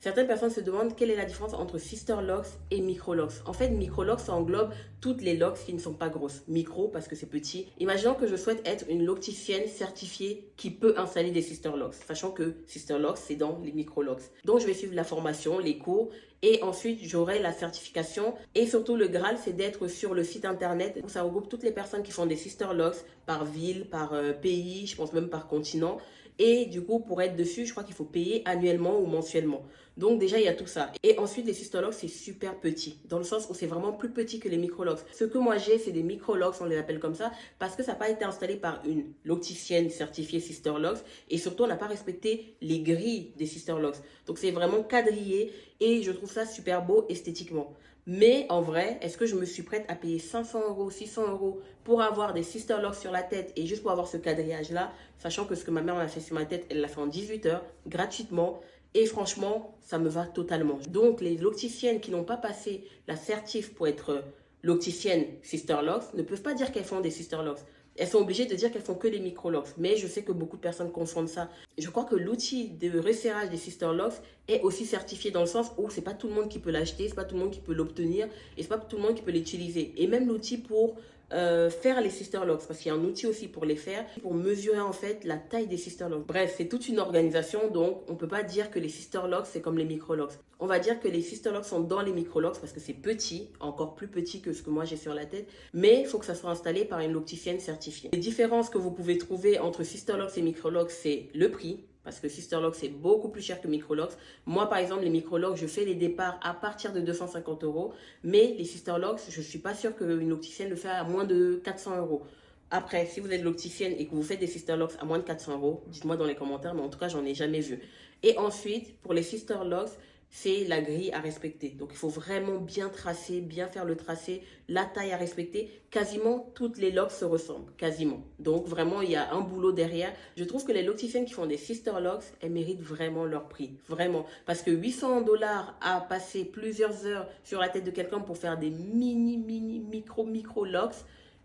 Certaines personnes se demandent quelle est la différence entre Sister Locks et Micro Locks. En fait, Micro Locks, ça englobe toutes les locks qui ne sont pas grosses. Micro parce que c'est petit. Imaginons que je souhaite être une locticienne certifiée qui peut installer des Sister Locks, sachant que Sister Locks, c'est dans les Micro Locks. Donc, je vais suivre la formation, les cours, et ensuite, j'aurai la certification. Et surtout, le Graal, c'est d'être sur le site internet où ça regroupe toutes les personnes qui font des Sister Locks par ville, par pays, je pense même par continent. Et du coup, pour être dessus, je crois qu'il faut payer annuellement ou mensuellement. Donc déjà, il y a tout ça. Et ensuite, les Sister Locks, c'est super petit. Dans le sens où c'est vraiment plus petit que les Micro Locks. Ce que moi j'ai, c'est des Micro Locks, on les appelle comme ça, parce que ça n'a pas été installé par une locticienne certifiée Sister Locks. Et surtout, on n'a pas respecté les grilles des Sister Locks. Donc c'est vraiment quadrillé et je trouve ça super beau esthétiquement. Mais en vrai, est-ce que je me suis prête à payer 500 euros, 600 euros pour avoir des Sister Locks sur la tête et juste pour avoir ce quadrillage-là, sachant que ce que ma mère m'a fait sur ma tête, elle l'a fait en 18 heures, gratuitement. Et franchement, ça me va totalement. Donc, les locticiennes qui n'ont pas passé la certif pour être locticienne Sister Locks ne peuvent pas dire qu'elles font des Sister Locks. Elles sont obligées de dire qu'elles font que des micro-locks. Mais je sais que beaucoup de personnes confondent ça. Je crois que l'outil de resserrage des Sister Locks est aussi certifié dans le sens où c'est pas tout le monde qui peut l'acheter, c'est pas tout le monde qui peut l'obtenir et c'est pas tout le monde qui peut l'utiliser. Et même l'outil pour faire les Sister Locks, parce qu'il y a un outil aussi pour les faire, pour mesurer en fait la taille des Sister Locks. Bref, c'est toute une organisation, donc on peut pas dire que les Sister Locks c'est comme les Micro Locks. On va dire que les Sister Locks sont dans les Micro Locks parce que c'est petit, encore plus petit que ce que moi j'ai sur la tête, mais il faut que ça soit installé par une locticienne certifiée. Les différences que vous pouvez trouver entre Sister Locks et Micro Locks, c'est le prix. Parce que Sister Locks, c'est beaucoup plus cher que Micro Locks. Moi, par exemple, les Micro Locks, je fais les départs à partir de 250 euros. Mais les Sister Locks, je ne suis pas sûre qu'une locticienne le fait à moins de 400 euros. Après, si vous êtes locticienne et que vous faites des Sister Locks à moins de 400 euros, dites-moi dans les commentaires, mais en tout cas, j'en ai jamais vu. Et ensuite, pour les Sister Locks, c'est la grille à respecter. Donc, il faut vraiment bien tracer, bien faire le tracé, la taille à respecter. Quasiment toutes les locks se ressemblent, quasiment. Donc, vraiment, il y a un boulot derrière. Je trouve que les locticiennes qui font des Sister Locks, elles méritent vraiment leur prix. Vraiment. Parce que 800 dollars à passer plusieurs heures sur la tête de quelqu'un pour faire des micro locks,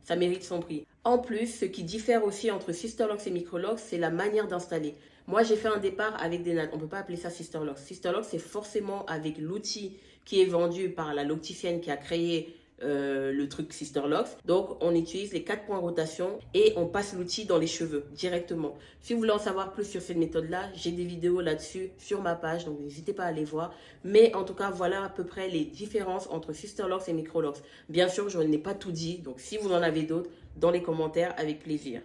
ça mérite son prix. En plus, ce qui diffère aussi entre Sister Locks et Micro Locks, c'est la manière d'installer. Moi, j'ai fait un départ avec des nattes. On ne peut pas appeler ça Sister Locks. Sister Locks, c'est forcément avec l'outil qui est vendu par la locticienne qui a créé le truc Sister Locks. Donc, on utilise les 4 points rotation et on passe l'outil dans les cheveux directement. Si vous voulez en savoir plus sur cette méthode-là, j'ai des vidéos là-dessus sur ma page, donc n'hésitez pas à aller voir. Mais en tout cas, voilà à peu près les différences entre Sister Locks et Micro Locks. Bien sûr, je n'ai pas tout dit, donc si vous en avez d'autres, dans les commentaires, avec plaisir.